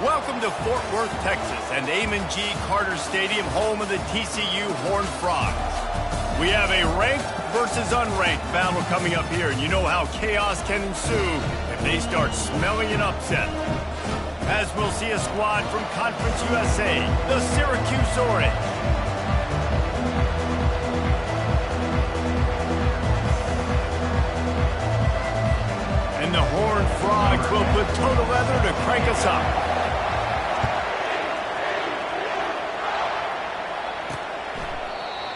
Welcome to Fort Worth, Texas, and Amon G. Carter Stadium, home of the TCU Horned Frogs. We have a ranked versus unranked battle coming up here, and you know how chaos can ensue if they start smelling an upset. As we'll see a squad from Conference USA, the Syracuse Orange. And the Horned Frogs will put toe to leather to crank us up.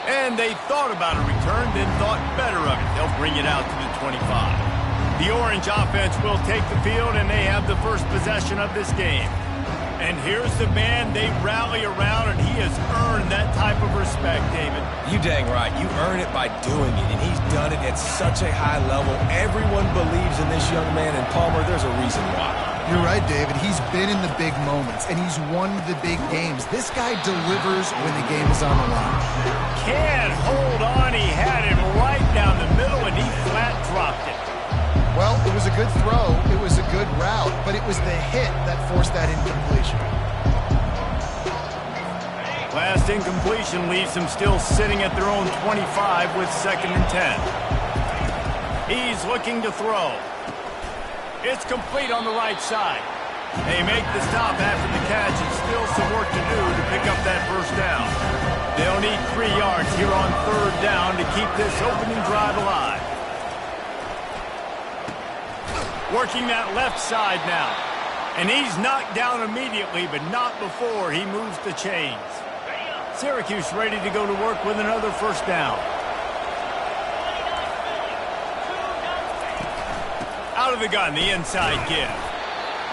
And they thought about a return, then thought better of it. They'll bring it out to the 25. The Orange offense will take the field, and they have the first possession of this game. And here's the man they rally around, and he has earned that type of respect, David. You dang right. You earn it by doing it, and he's done it at such a high level. Everyone believes in this young man, and Palmer, there's a reason why. You're right, David. He's been in the big moments, and he's won the big games. This guy delivers when the game is on the line. Can't hold on. He had it right down the middle, and he flat dropped it. Well, it was a good throw. It was a good route, but it was the hit that forced that incompletion. Last incompletion leaves them still sitting at their own 25 with 2nd and 10. He's looking to throw. It's complete on the right side. They make the stop after the catch, and still some work to do to pick up that first down. They'll need 3 yards here on 3rd down to keep this opening drive alive. Working that left side now. And he's knocked down immediately, but not before he moves the chains. Syracuse ready to go to work with another first down. Out of the gun, the inside give.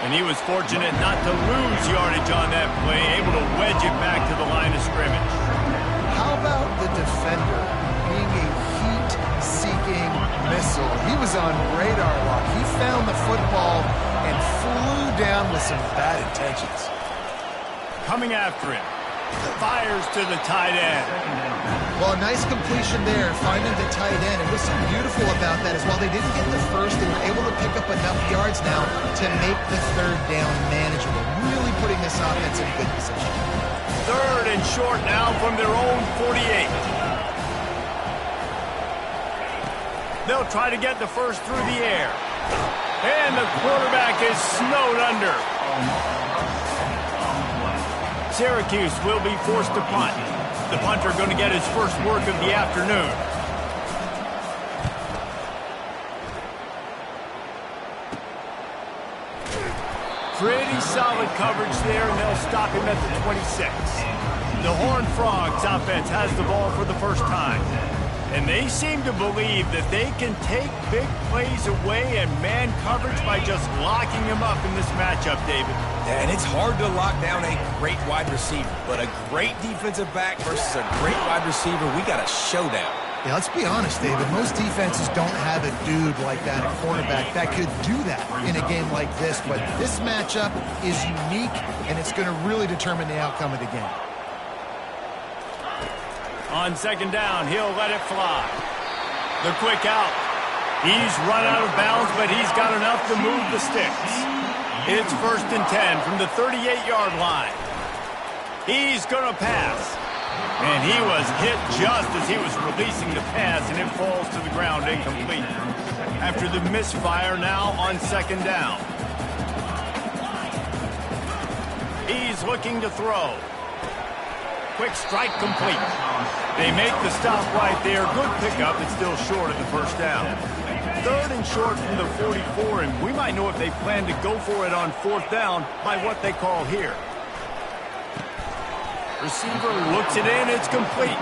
And he was fortunate not to lose yardage on that play, able to wedge it back to the line of scrimmage. How about the defender being a heat-seeking missile? He was on radar lock. He found the football and flew down with some bad intentions. Coming after him. Fires to the tight end. Well, a nice completion there, finding the tight end. And what's so beautiful about that is while they didn't get the first, they were able to pick up enough yards now to make the 3rd down manageable. Really putting this offense in good position. 3rd and short now from their own 48. They'll try to get the first through the air. And the quarterback is snowed under. Syracuse will be forced to punt. The punter going to get his first work of the afternoon. Pretty solid coverage there, and they'll stop him at the 26. The Horned Frogs offense has the ball for the first time. And they seem to believe that they can take big plays away and man coverage by just locking him up in this matchup, David. And it's hard to lock down a great wide receiver, but a great defensive back versus a great wide receiver, we got a showdown. Yeah, let's be honest, David. Most defenses don't have a dude like that, a quarterback, that could do that in a game like this. But this matchup is unique, and it's going to really determine the outcome of the game. On 2nd down, he'll let it fly. The quick out. He's run out of bounds, but he's got enough to move the sticks. It's 1st and 10 from the 38-yard line. He's going to pass. And he was hit just as he was releasing the pass, and it falls to the ground incomplete. After the misfire now on 2nd down. He's looking to throw. Quick strike complete. They make the stop right there. Good pickup, but still short of the first down. 3rd and short from the 44, and we might know if they plan to go for it on 4th down by what they call here. Receiver looks it in, it's complete.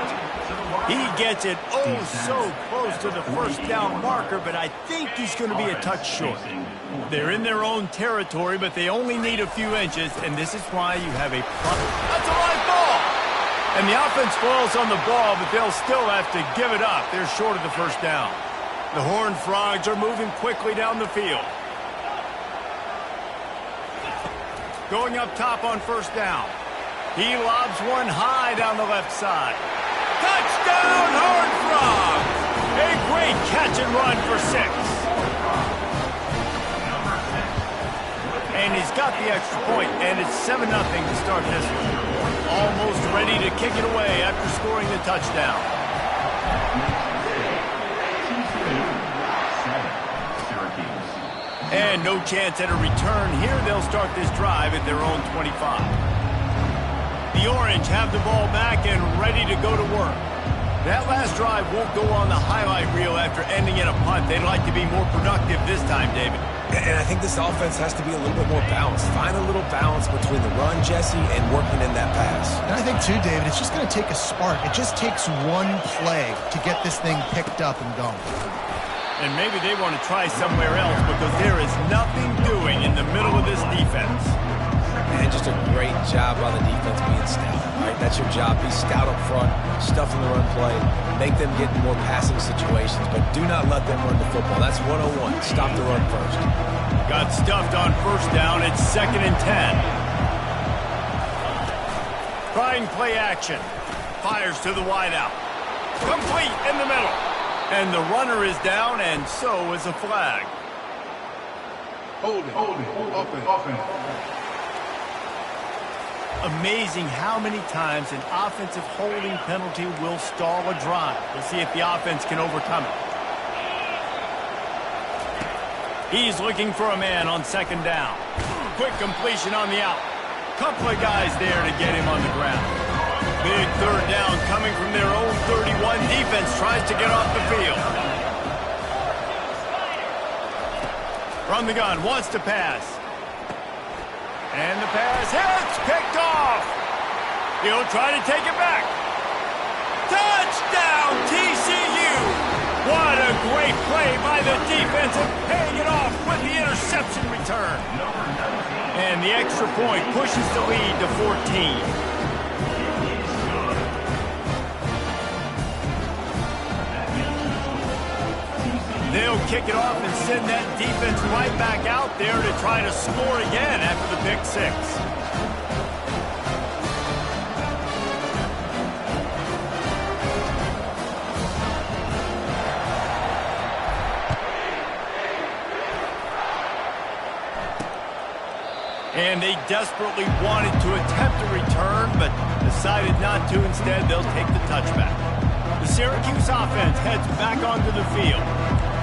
He gets it oh so close to the first down marker, but I think he's going to be a touch short. They're in their own territory, but they only need a few inches, and this is why you have a problem. That's a live ball! And the offense falls on the ball, but they'll still have to give it up. They're short of the first down. The Horned Frogs are moving quickly down the field. Going up top on 1st down. He lobs one high down the left side. Touchdown, Horned Frogs! A great catch and run for 6. And he's got the extra point, and it's 7-0 to start this one. Almost ready to kick it away after scoring the touchdown. And no chance at a return here. They'll start this drive at their own 25. The Orange have the ball back and ready to go to work. That last drive won't go on the highlight reel after ending in a punt. They'd like to be more productive this time, David. And I think this offense has to be a little bit more balanced. Find a little balance between the run, Jesse, and working in that pass. And I think, too, David, it's just going to take a spark. It just takes one play to get this thing picked up and going. And maybe they want to try somewhere else because there is nothing doing in the middle of this defense. And just a great job by the defense being stout, right? That's your job. Be stout up front, stuff in the run play, make them get in more passing situations, but do not let them run the football. That's 101. Stop the run first. Got stuffed on first down. It's 2nd and 10. Trying play action. Fires to the wideout. Complete in the middle. And the runner is down, and so is a flag. Hold it, open. Amazing how many times an offensive holding penalty will stall a drive. We'll see if the offense can overcome it. He's looking for a man on 2nd down. Quick completion on the out. Couple of guys there to get him on the ground. Big 3rd down coming from their own 31. Defense tries to get off the field. From the gun, wants to pass. And the pass hits, picked off. He'll try to take it back. Touchdown, TCU! What a great play by the defense and paying it off with the interception return. And the extra point pushes the lead to 14. They'll kick it off and send that defense right back out there to try to score again after the pick 6. And they desperately wanted to attempt a return, but decided not to. Instead, they'll take the touchback. The Syracuse offense heads back onto the field.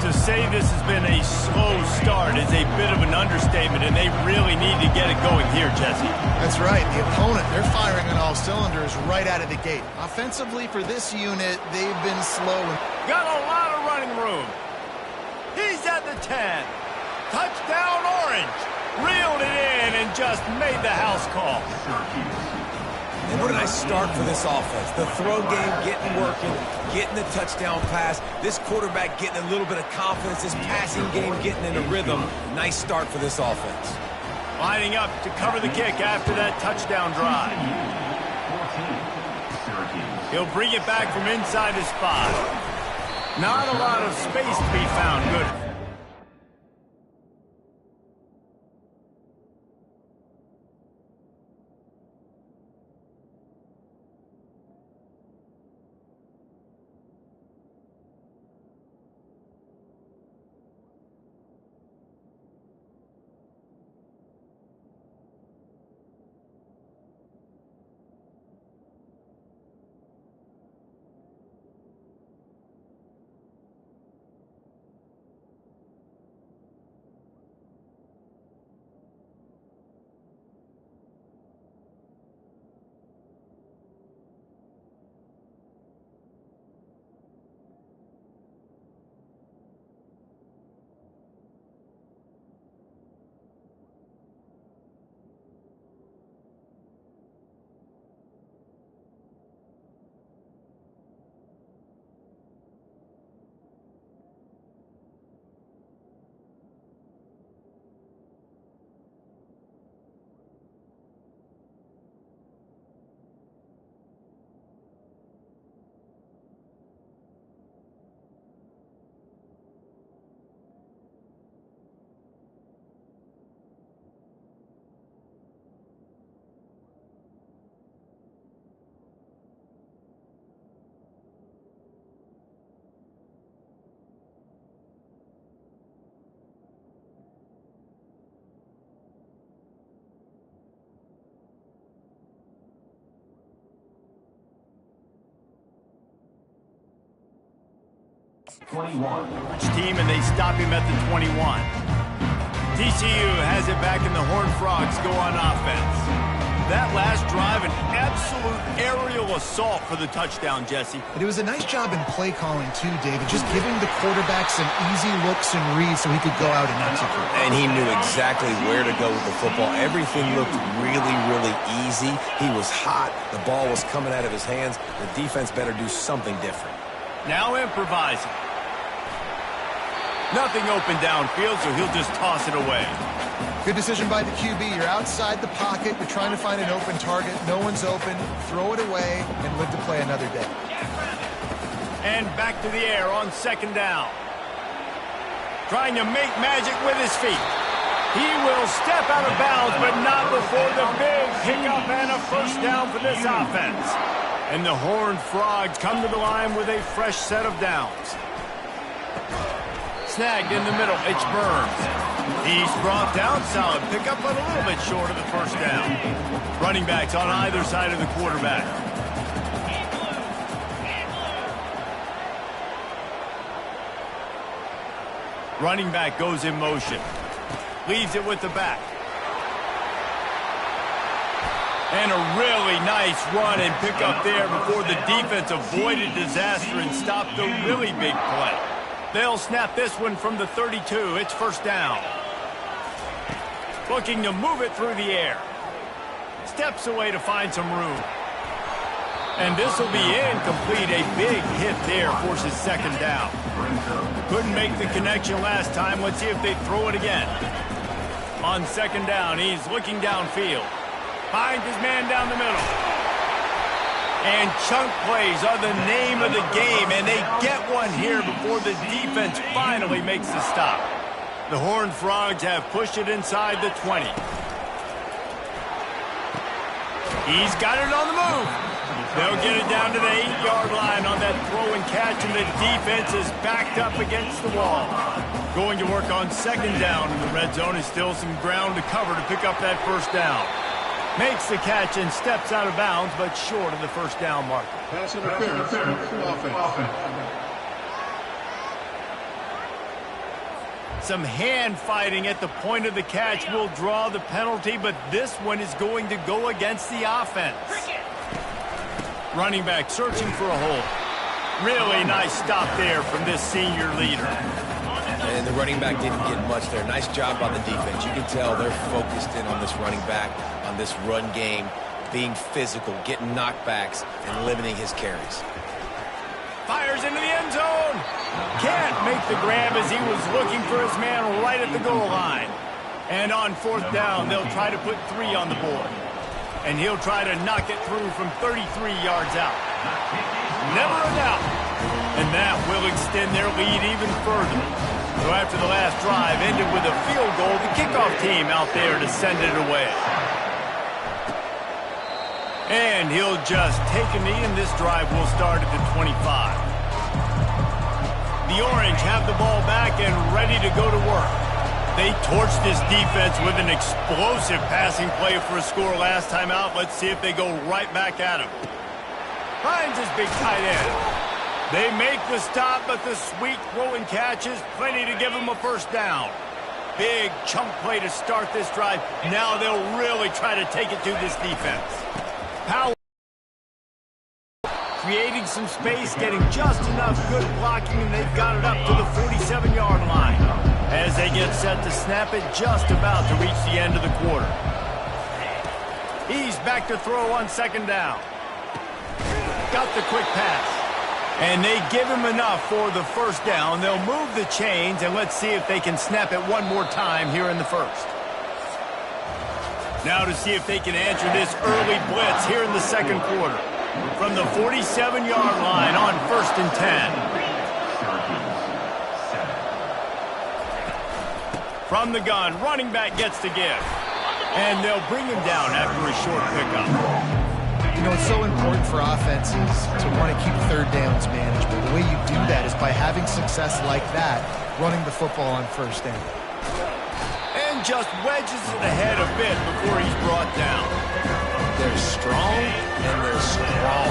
To say this has been a slow start is a bit of an understatement, and they really need to get it going here, Jesse. That's right. The opponent, they're firing on all cylinders right out of the gate. Offensively, for this unit, they've been slow. Got a lot of running room. He's at the 10. Touchdown, Orange. Reeled it in and just made the house call. And what a nice start for this offense. The throw game getting working, getting the touchdown pass. This quarterback getting a little bit of confidence. This passing game getting in a rhythm. Nice start for this offense. Lining up to cover the kick after that touchdown drive. He'll bring it back from inside his 5. Not a lot of space to be found. Good. Which team, and they stop him at the 21. TCU has it back, and the Horned Frogs go on offense. That last drive, an absolute aerial assault for the touchdown, Jesse. But it was a nice job in play calling, too, David, just giving the quarterback some easy looks and reads so he could go out and execute. And he knew exactly where to go with the football. Everything looked really, really easy. He was hot. The ball was coming out of his hands. The defense better do something different. Now improvising. Nothing open downfield, so he'll just toss it away. Good decision by the QB. You're outside the pocket. You're trying to find an open target. No one's open. Throw it away and live to play another day. And back to the air on second down. Trying to make magic with his feet. He will step out of bounds, but not before the big pickup and a first down for this offense. And the Horned Frogs come to the line with a fresh set of downs. Snagged in the middle, it's Burns. He's brought down, solid pickup, but a little bit short of the first down. Running backs on either side of the quarterback. Running back goes in motion. Leaves it with the back. And a really nice run and pickup there before the defense avoided disaster and stopped the really big play. They'll snap this one from the 32. It's first down. Looking to move it through the air. Steps away to find some room. And this will be incomplete. A big hit there forces second down. Couldn't make the connection last time. Let's see if they throw it again. On second down, he's looking downfield. Finds his man down the middle. And chunk plays are the name of the game, and they get one here before the defense finally makes the stop. The Horned Frogs have pushed it inside the 20. He's got it on the move. They'll get it down to the 8-yard line on that throw and catch, and the defense is backed up against the wall. Going to work on second down, and the red zone is still some ground to cover to pick up that first down. Makes the catch and steps out of bounds, but short of the first down marker. Pass interference. Offense. Some hand fighting at the point of the catch will draw the penalty, but this one is going to go against the offense. Running back searching for a hole. Really nice stop there from this senior leader. And the running back didn't get much there. Nice job by the defense. You can tell they're focused in on this running back, on this run game, being physical, getting knockbacks, and limiting his carries. Fires into the end zone. Can't make the grab as he was looking for his man right at the goal line. And on fourth down, they'll try to put 3 on the board. And he'll try to knock it through from 33 yards out. Never a doubt. And that will extend their lead even further. So after the last drive ended with a field goal, the kickoff team out there to send it away. And he'll just take a knee, and this drive will start at the 25. The Orange have the ball back and ready to go to work. They torched this defense with an explosive passing play for a score last time out. Let's see if they go right back at him. Finds his big tight end. They make the stop, but the sweet throw and catch is plenty to give them a first down. Big chunk play to start this drive. Now they'll really try to take it to this defense. Power. Creating some space, getting just enough good blocking, and they've got it up to the 47-yard line. As they get set to snap it, just about to reach the end of the quarter. He's back to throw on second down. Got the quick pass. And they give him enough for the first down. They'll move the chains, and let's see if they can snap it one more time here in the first. Now to see if they can answer this early blitz here in the second quarter. From the 47-yard line on 1st and 10. From the gun, running back gets the give. And they'll bring him down after a short pickup. You know, it's so important for offenses to want to keep third downs manageable. The way you do that is by having success like that, running the football on first down. And just wedges it ahead a bit before he's brought down. They're strong, and they're strong.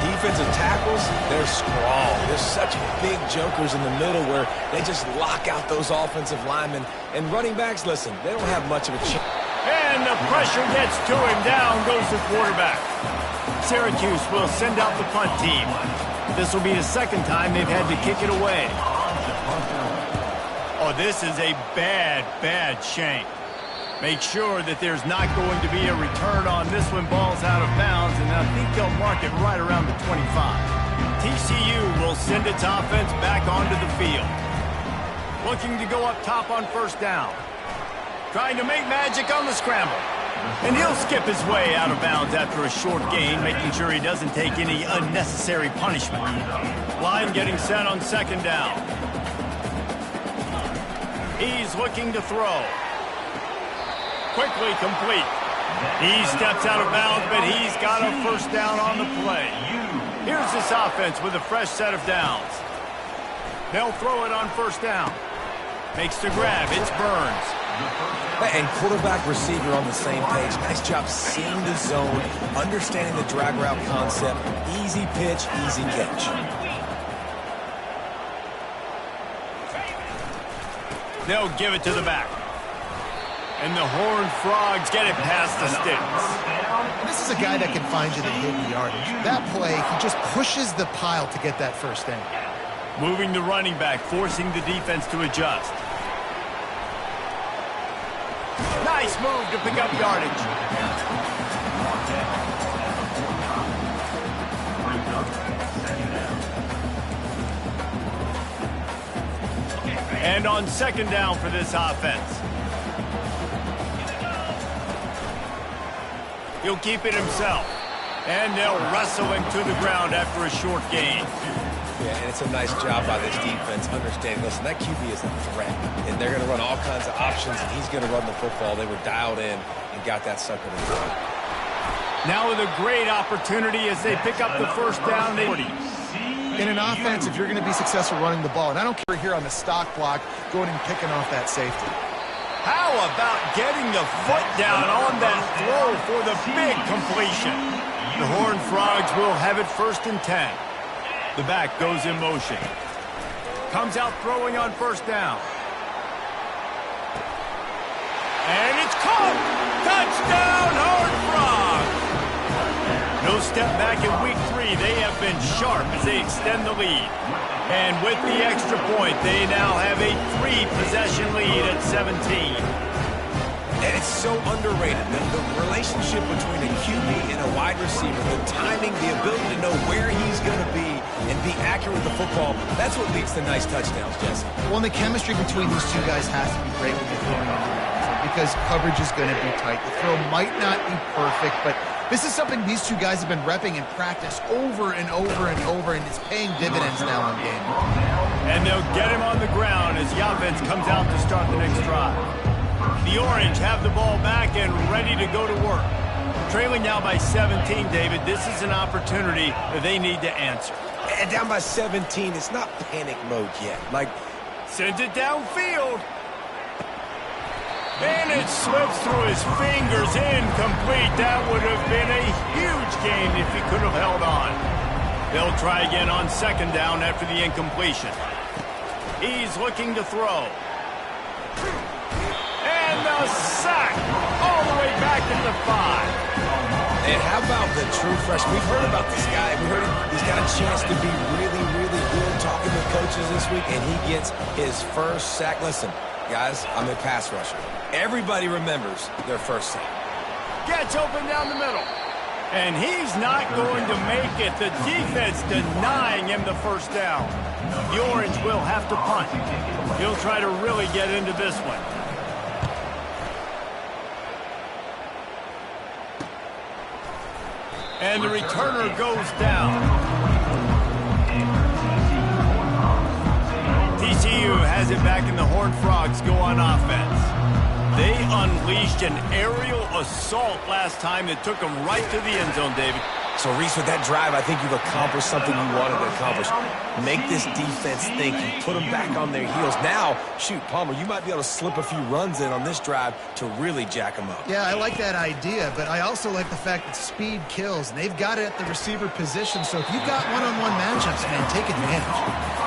Defensive tackles, they're strong. There's such big jokers in the middle where they just lock out those offensive linemen. And running backs, listen, they don't have much of a chance. And the pressure gets to him. Down goes the quarterback. Syracuse will send out the punt team. This will be the second time they've had to kick it away. Oh, this is a bad shank. Make sure that there's not going to be a return on this when ball's out of bounds, and I think they'll mark it right around the 25. TCU will send its offense back onto the field. Looking to go up top on first down. Trying to make magic on the scramble. And he'll skip his way out of bounds after a short gain, making sure he doesn't take any unnecessary punishment. Line getting set on second down. He's looking to throw. Quickly complete. He steps out of bounds, but he's got a first down on the play. Here's this offense with a fresh set of downs. They'll throw it on first down. Makes the grab. It's Burns. And quarterback receiver on the same page. Nice job seeing the zone, understanding the drag route concept. Easy pitch, easy catch. They'll give it to the back. And the Horned Frogs get it past the sticks. This is a guy that can find you the hidden yardage. That play, he just pushes the pile to get that first down. Moving the running back, forcing the defense to adjust. Nice move to pick up yardage. And on second down for this offense. He'll keep it himself. And they'll wrestle him to the ground after a short gain. Yeah, and it's a nice job by this defense understanding, listen, that QB is a threat. And they're going to run all kinds of options, and he's going to run the football. They were dialed in and got that sucker to the ground. Now with a great opportunity as they pick up the first down. In an offense, if you're going to be successful running the ball, and I don't care here on the stock block, going and picking off that safety. How about getting the foot down on that throw for the big completion? The Horned Frogs will have it first and 10. The back goes in motion. Comes out throwing on first down. And it's caught! Touchdown, Horned Frogs! No step back in week 3. They have been sharp as they extend the lead. And with the extra point, they now have a 3-possession lead at 17. And it's so underrated. The relationship between a QB and a wide receiver, the timing, the ability to know where he's going to be and be accurate with the football, that's what leads to nice touchdowns, Jesse. Well, and the chemistry between these two guys has to be great when you're throwing on because coverage is going to be tight. The throw might not be perfect, but this is something these two guys have been repping in practice over and over and over, and it's paying dividends now in game. And they'll get him on the ground as the offense comes out to start the next drive. The Orange have the ball back and ready to go to work. Trailing now by 17, David. This is an opportunity that they need to answer. And down by 17, it's not panic mode yet. Sends it downfield. And it slips through his fingers, incomplete. That would have been a huge gain if he could have held on. They'll try again on second down after the incompletion. He's looking to throw. And the sack all the way back at the 5. And how about the true freshman? We've heard about this guy. We heard he's got a chance to be really, really good talking with coaches this week, and he gets his first sack. Listen, guys, I'm a pass rusher. Everybody remembers their first sack. Gets open down the middle. And he's not going to make it. The defense denying him the first down. The Orange will have to punt. He'll try to really get into this one. And the returner goes down. TCU has it back, and the Horned Frogs go on offense. They unleashed an aerial assault last time that took them right to the end zone, David. So, Reese, with that drive, I think you've accomplished something you wanted to accomplish. Make this defense think. You put them back on their heels. Now, shoot, Palmer, you might be able to slip a few runs in on this drive to really jack them up. Yeah, I like that idea, but I also like the fact that speed kills. And they've got it at the receiver position, so if you've got one-on-one matchups, man, take advantage.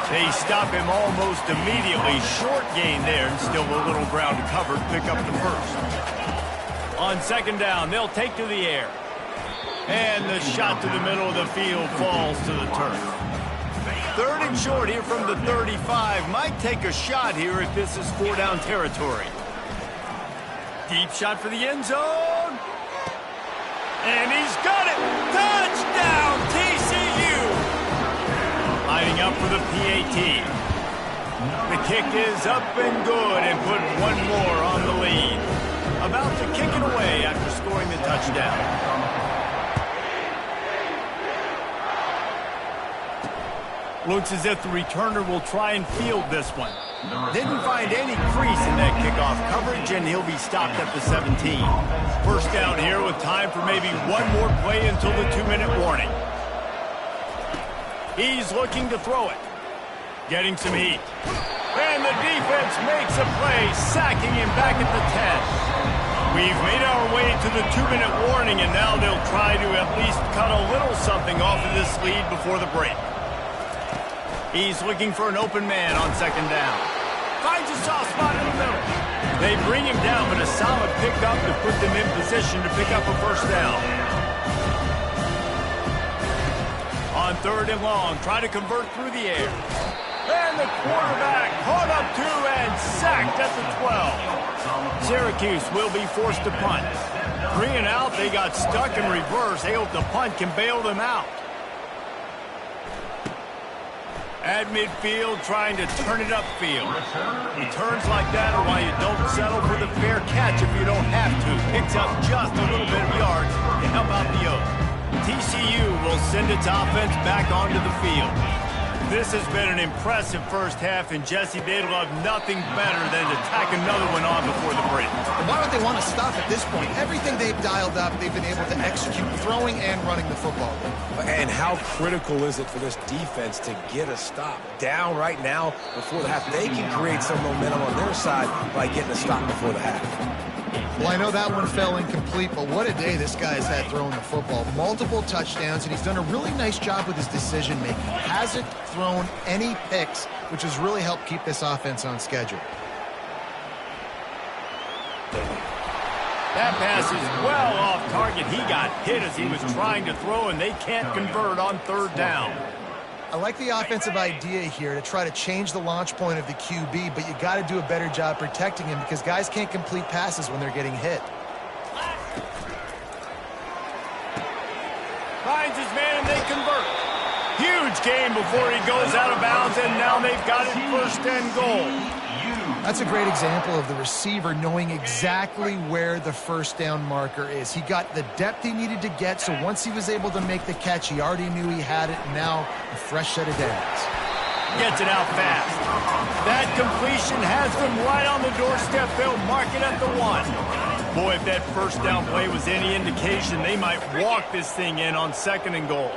They stop him almost immediately. Short gain there, and still a little ground covered. Pick up the first. On second down, they'll take to the air. And the shot to the middle of the field falls to the turf. Third and short here from the 35. Might take a shot here if this is 4-down territory. Deep shot for the end zone. And he's got it. Touchdown, TCU. Lining up for the PAT. The kick is up and good and put one more on the lead. About to kick it away after scoring the touchdown. Looks as if the returner will try and field this one. Didn't find any crease in that kickoff coverage, and he'll be stopped at the 17. First down here with time for maybe one more play until the 2-minute warning. He's looking to throw it. Getting some heat. And the defense makes a play, sacking him back at the 10. We've made our way to the 2-minute warning, and now they'll try to at least cut a little something off of this lead before the break. He's looking for an open man on second down. Finds a soft spot in the middle. They bring him down, but a solid pickup to put them in position to pick up a first down. On third and long, try to convert through the air. And the quarterback caught up to and sacked at the 12. Syracuse will be forced to punt. 3 and out, they got stuck in reverse. They hope the punt can bail them out. At midfield, trying to turn it upfield. Returns like that are why you don't settle for the fair catch if you don't have to. Picks up just a little bit of yards to help out the Oaks. TCU will send its offense back onto the field. This has been an impressive first half, and Jesse, they'd love nothing better than to tack another one on before the break. Why would they want to stop at this point? Everything they've dialed up, they've been able to execute, throwing and running the football. And how critical is it for this defense to get a stop? Down right now before the half. They can create some momentum on their side by getting a stop before the half. Well, I know that one fell incomplete, but what a day this guy has had throwing the football. Multiple touchdowns, and he's done a really nice job with his decision-making. Hasn't thrown any picks, which has really helped keep this offense on schedule. That pass is well off target. He got hit as he was trying to throw, and they can't convert on third down. I like the offensive idea here to try to change the launch point of the QB, but you got to do a better job protecting him because guys can't complete passes when they're getting hit. Finds his man, and they convert. Huge game before he goes out of bounds, and now they've got it first and goal. That's a great example of the receiver knowing exactly where the first down marker is. He got the depth he needed to get, so once he was able to make the catch, he already knew he had it, and now a fresh set of downs. Gets it out fast. That completion has them right on the doorstep. They'll mark it at the 1. Boy, if that first down play was any indication, they might walk this thing in on second and goal.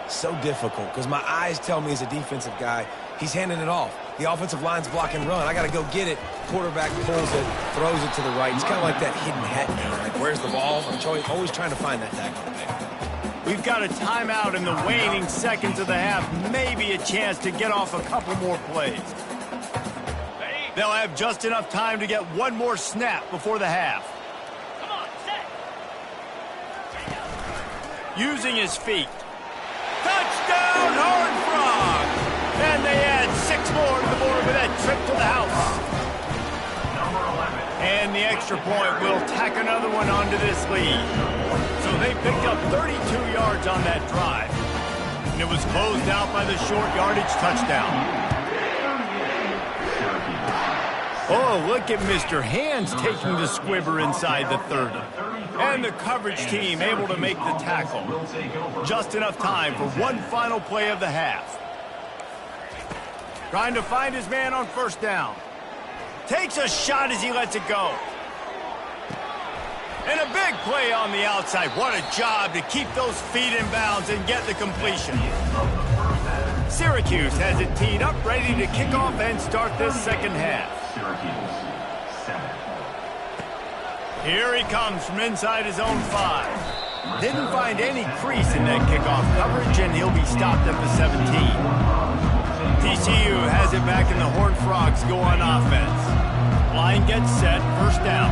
So difficult because my eyes tell me as a defensive guy, he's handing it off. The offensive line's block and run. I got to go get it. Quarterback pulls it, throws it to the right. It's kind of like that hidden hat game. Like, where's the ball? I'm always trying to find that tackle. We've got a timeout in the waning seconds of the half. Maybe a chance to get off a couple more plays. They'll have just enough time to get one more snap before the half. Using his feet. Touchdown, Horned Frog! And they add 6 more to the board with that trip to the house. And the extra point will tack another one onto this lead. So they picked up 32 yards on that drive. And it was closed out by the short yardage touchdown. Oh, look at Mr. Hands taking the squibber inside the 30. And the coverage team able to make the tackle. Just enough time for one final play of the half. Trying to find his man on first down. Takes a shot as he lets it go. And a big play on the outside. What a job to keep those feet in bounds and get the completion. Syracuse has it teed up, ready to kick off and start this second half. Here he comes from inside his own 5. Didn't find any crease in that kickoff coverage, and he'll be stopped at the 17. TCU has it back, and the Horned Frogs go on offense. Line gets set, first down.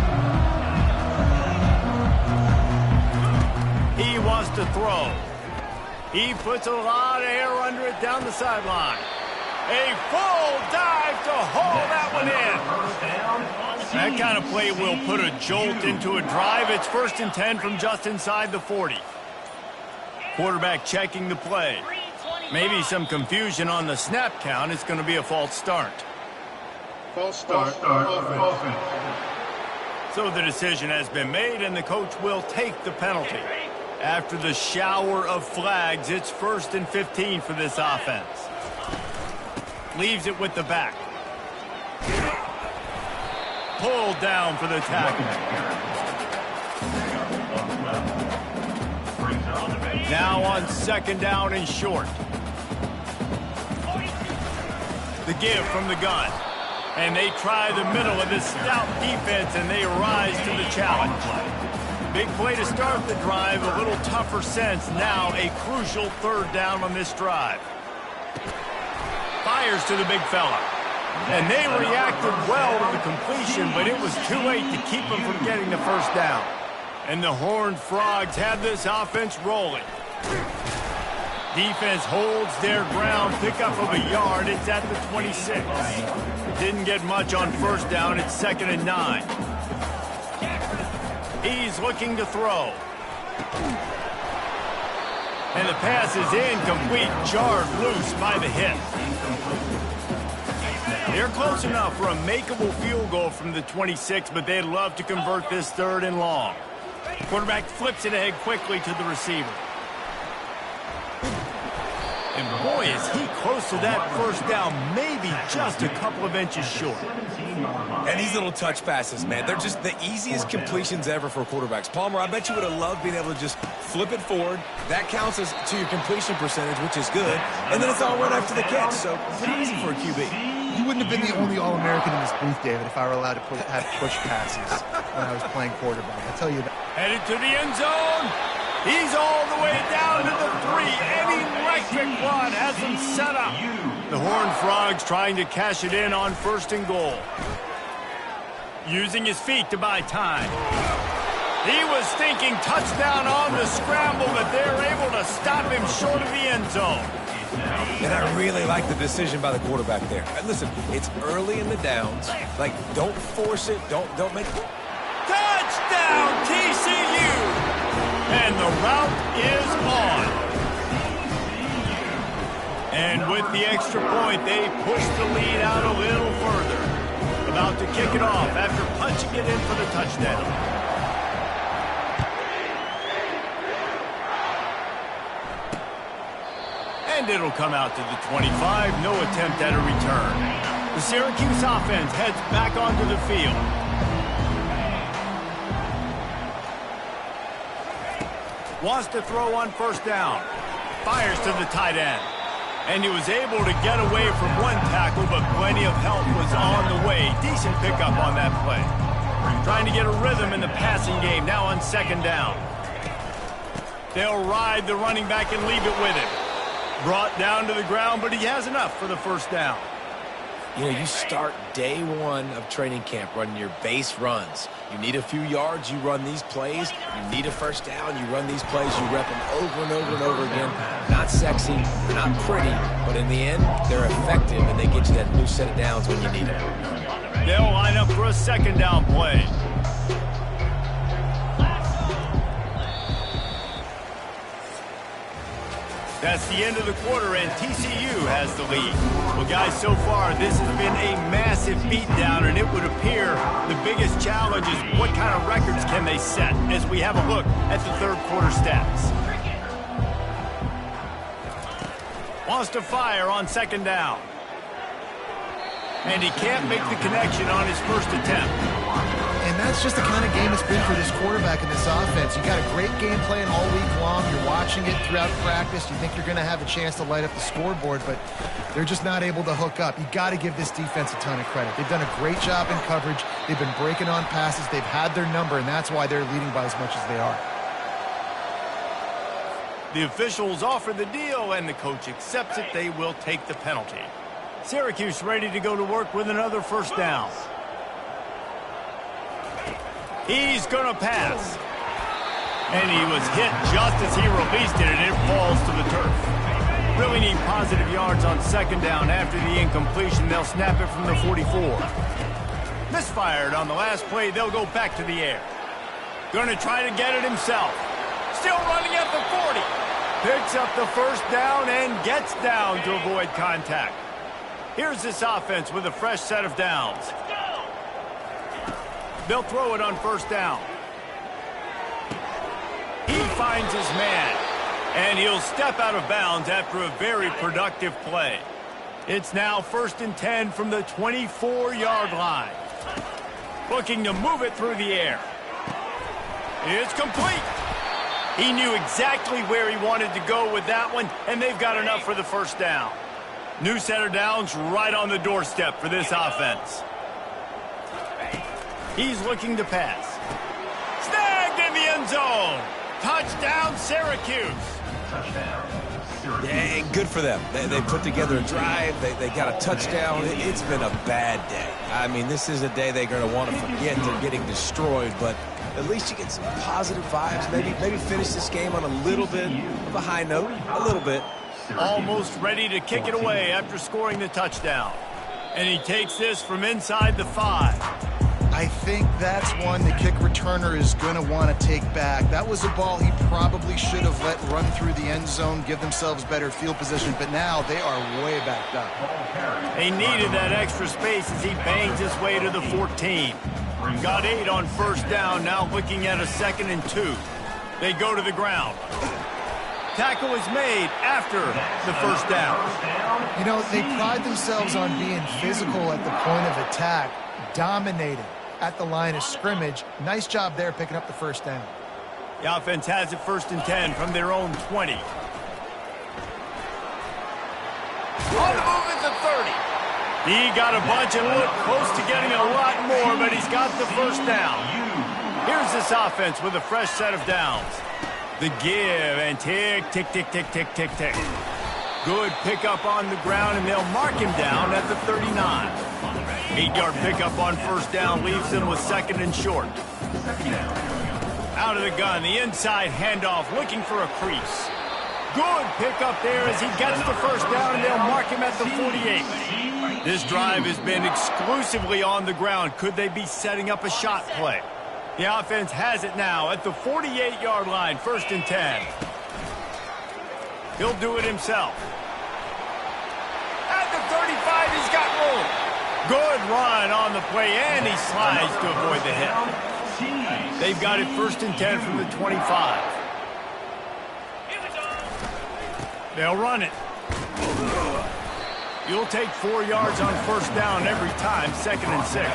He wants to throw. He puts a lot of air under it down the sideline. A full dive to haul that one in. That kind of play will put a jolt into a drive. It's 1st and 10 from just inside the 40. Quarterback checking the play. Maybe some confusion on the snap count. It's going to be a false start. False start. Offense. So the decision has been made, and the coach will take the penalty. After the shower of flags, it's 1st and 15 for this offense. Leaves it with the back. Pulled down for the tackle. Now on 2nd down and short. The give from the gun. And they try the middle of this stout defense, and they rise to the challenge. Big play to start the drive, a little tougher sense. Now a crucial 3rd down on this drive. Fires to the big fella. And they reacted well to the completion, but it was too late to keep them from getting the 1st down. And the Horned Frogs have this offense rolling. Defense holds their ground, pickup of a yard. It's at the 26. Didn't get much on 1st down. It's 2nd and 9. He's looking to throw. And the pass is incomplete, jarred loose by the hit. They're close enough for a makeable field goal from the 26, but they'd love to convert this 3rd and long. Quarterback flips it ahead quickly to the receiver. And boy, is he close to that 1st down, maybe just a couple of inches short. And these little touch passes, man, they're just the easiest completions ever for quarterbacks. Palmer, I bet you would have loved being able to just flip it forward. That counts as to your completion percentage, which is good. And then it's all right after the catch, so pretty easy for a QB. You wouldn't have been the only All-American in this booth, David, if I were allowed to have push passes when I was playing quarterback. I tell you that. Headed to the end zone. He's all the way down to the 3. An electric one has him set up. The Horned Frogs trying to cash it in on 1st and goal. Using his feet to buy time. He was thinking touchdown on the scramble, but they're able to stop him short of the end zone. And I really like the decision by the quarterback there. And listen, it's early in the downs. Like, don't force it. Don't make it. Touchdown, TCU! And the route is on. And with the extra point, they push the lead out a little further. About to kick it off after punching it in for the touchdown. And it'll come out to the 25. No attempt at a return. The Syracuse offense heads back onto the field. Wants to throw on 1st down. Fires to the tight end. And he was able to get away from one tackle, but plenty of help was on the way. Decent pickup on that play. Trying to get a rhythm in the passing game, now on 2nd down. They'll ride the running back and leave it with him. Brought down to the ground, but he has enough for the 1st down. You know, you start day 1 of training camp running your base runs. You need a few yards, you run these plays. You need a 1st down, you run these plays. You rep them over and over and over again. Not sexy, not pretty, but in the end, they're effective, and they get you that new set of downs when you need them. They'll line up for a 2nd down play. That's the end of the quarter, and TCU has the lead. Well, guys, so far, this has been a massive beatdown, and it would appear the biggest challenge is what kind of records can they set as we have a look at the 3rd quarter stats. Wants to fire on 2nd down. And he can't make the connection on his 1st attempt. And that's just the kind of game it's been for this quarterback in this offense. You got a great game plan all week long. You're watching it throughout practice. You think you're going to have a chance to light up the scoreboard, but they're just not able to hook up. You got to give this defense a ton of credit. They've done a great job in coverage. They've been breaking on passes. They've had their number, and that's why they're leading by as much as they are. The officials offer the deal, and the coach accepts it. They will take the penalty. Syracuse ready to go to work with another first down. He's going to pass. And he was hit just as he released it, and it falls to the turf. Really need positive yards on second down. After the incompletion, they'll snap it from the 44. Misfired on the last play. They'll go back to the air. Going to try to get it himself. Still running at the 40. Picks up the first down and gets down to avoid contact. Here's this offense with a fresh set of downs. They'll throw it on first down. He finds his man, and he'll step out of bounds after a very productive play. It's now 1st and 10 from the 24-yard line. Looking to move it through the air. It's complete. He knew exactly where he wanted to go with that one, and they've got enough for the first down. New set of downs right on the doorstep for this offense. He's looking to pass. Snagged in the end zone. Touchdown, Syracuse. Yeah, and good for them. They put together a drive. They got a touchdown. It's been a bad day. I mean, this is a day they're going to want to forget. They're getting destroyed, but at least you get some positive vibes. Maybe finish this game on a little bit of a high note. A little bit. Almost ready to kick it away after scoring the touchdown. And he takes this from inside the 5. I think that's one the kick returner is going to want to take back. That was a ball he probably should have let run through the end zone, give themselves better field position, but now they are way backed up. They needed that extra space as he bangs his way to the 14. Got 8 on first down, now looking at a 2nd and 2. They go to the ground. Tackle is made after the first down. You know, they pride themselves on being physical at the point of attack, dominating at the line of scrimmage. Nice job there picking up the first down. The offense has it 1st and 10 from their own 20. On the move at the 30. He got a bunch and looked close to getting a lot more, but he's got the first down. Here's this offense with a fresh set of downs. The give and tick, tick, tick, tick, tick, tick, tick. Good pickup on the ground, and they'll mark him down at the 39. 8-yard pickup on first down leaves them with 2nd and short. Out of the gun, the inside handoff, looking for a crease. Good pickup there as he gets the first down, and they'll mark him at the 48. This drive has been exclusively on the ground. Could they be setting up a shot play? The offense has it now at the 48-yard line, 1st and 10. He'll do it himself. At the 35, he's got room. Good run on the play, and he slides to avoid the hit. They've got it 1st and 10 from the 25. They'll run it. You'll take 4 yards on first down every time, 2nd and 6.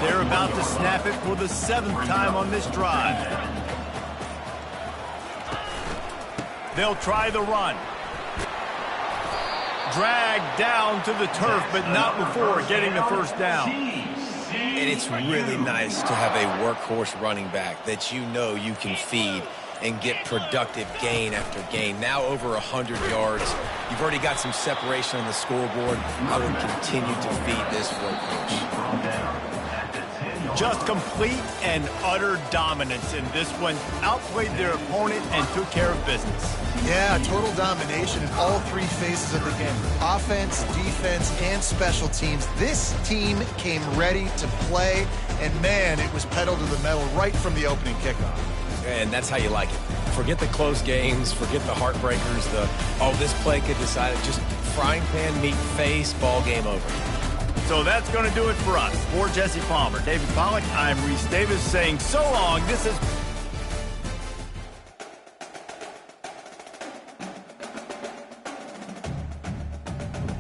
They're about to snap it for the 7th time on this drive. They'll try the run. Dragged down to the turf, but not before getting the first down. And it's really nice to have a workhorse running back that you know you can feed and get productive gain after gain. Now over 100 yards. You've already got some separation on the scoreboard. I would continue to feed this workhorse. Just complete and utter dominance in this one. Outplayed their opponent and took care of business. Yeah, total domination in all 3 phases of the game. Offense, defense, and special teams. This team came ready to play, and man, it was pedal to the metal right from the opening kickoff. And that's how you like it. Forget the close games, forget the heartbreakers, this play could decide it. Just frying pan, meet face, ball game over. So that's going to do it for us. For Jesse Palmer, David Pollack, I'm Reese Davis saying so long. This is